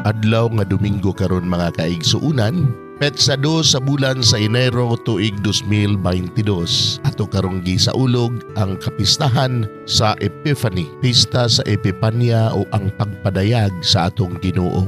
Adlaw nga Domingo karon mga kaigsuunan, petsa 2 sa bulan sa Enero tuig 2022. Ato karong gisaulog ang kapistahan sa Epiphany, pista sa Epipanya o ang pagpadayag sa atong Ginoo.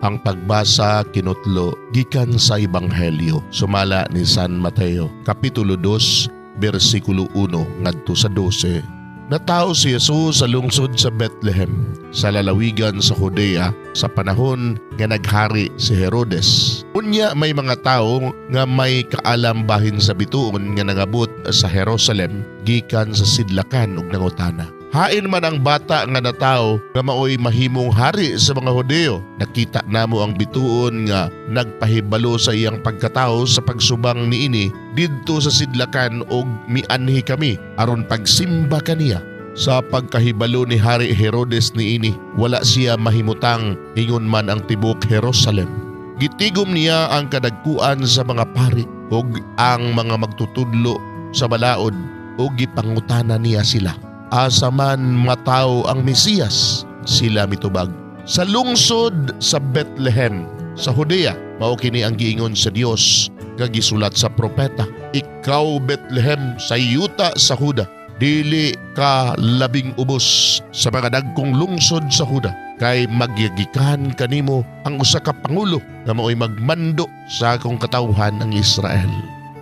Ang pagbasa kinutlo gikan sa Ebanghelyo sumala ni San Mateo, kapitulo 2, bersikulo 1 ngadto sa 12. Natao si Jesus sa lungsod sa Bethlehem, sa lalawigan sa Judea, sa panahon nga naghari si Herodes. Unya may mga tao nga may kaalam bahin sa bituon nga nangabot sa Jerusalem, gikan sa sidlakan ug nangutana. Hain man ang bata nga natao nga maoy mahimong hari sa mga Hudeo. Nakita namo ang bituon nga nagpahibalo sa iyang pagkatao sa pagsubang niini didto sa sidlakan og mianhi kami aron pagsimba kaniya. Sa pagkahibalo ni Hari Herodes niini, wala siya mahimutang ingon man ang tibok Jerusalem. Gitigom niya ang kadagkuan sa mga pari ug ang mga magtutudlo sa balaod ug gipangutana niya sila. Asa man mataw ang Mesiyas, sila mitubag. Sa lungsod sa Bethlehem, sa Judea, mao kini ang giingon sa Dios nga gisulat sa propeta. Ikaw Bethlehem sa yuta sa Huda, dili ka labing ubos sa mga dagkong lungsod sa Huda, kay magyagikan kanimo ang usa ka pangulo nga mao'y magmando sa akong katawhan ang Israel.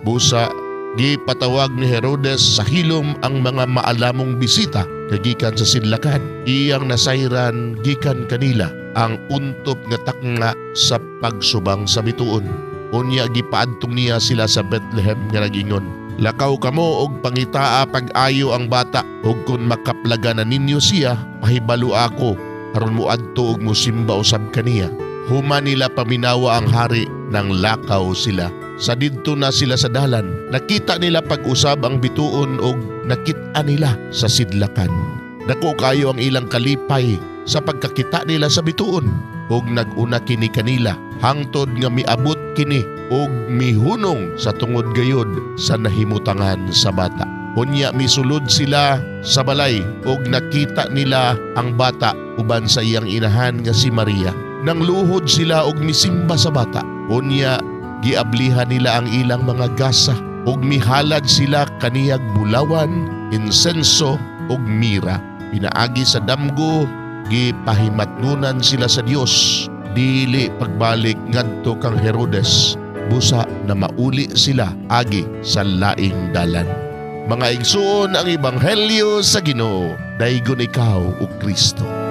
Busa gipatawag ni Herodes sa hilom ang mga maalamong bisita kagikan sa sidlakan. Iyang nasayran gikan kanila ang untop nga taknga sa pagsubang sa bituon. Unya gipaadtong niya sila sa Bethlehem nga nagingon, lakaw kamo og pangitaa pag-ayo ang bata, ug kun makaplaga na ninyo siya, pahibalo ako aron moadto og mosimba usab kaniya. Human nila paminawa ang hari nang lakaw sila. Sa didto na sila sa dalan, nakita nila pag-usab ang bituon og nakita nila sa sidlakan. Dako kayo ang ilang kalipay sa pagkakita nila sa bituon og nag-una kini kanila hangtod nga miabot kini og mihunong sa tungod gayod sa nahimutangan sa bata. Unya misulod sila sa balay og nakita nila ang bata uban sa iyang inahan nga si Maria. Nang luhod sila og misimba sa bata. Unya giablihan nila ang ilang mga gasa ug mihalad sila kaniyag bulawan, insenso ug mira. Pinaagi sa damgo, gipahimatnunan sila sa Dios. Dili pagbalik ngadto kang Herodes, busa na mauli sila agi sa laing dalan. Mga igsoon ang Ebanghelyo sa Ginoo, daygon ikaw o Kristo.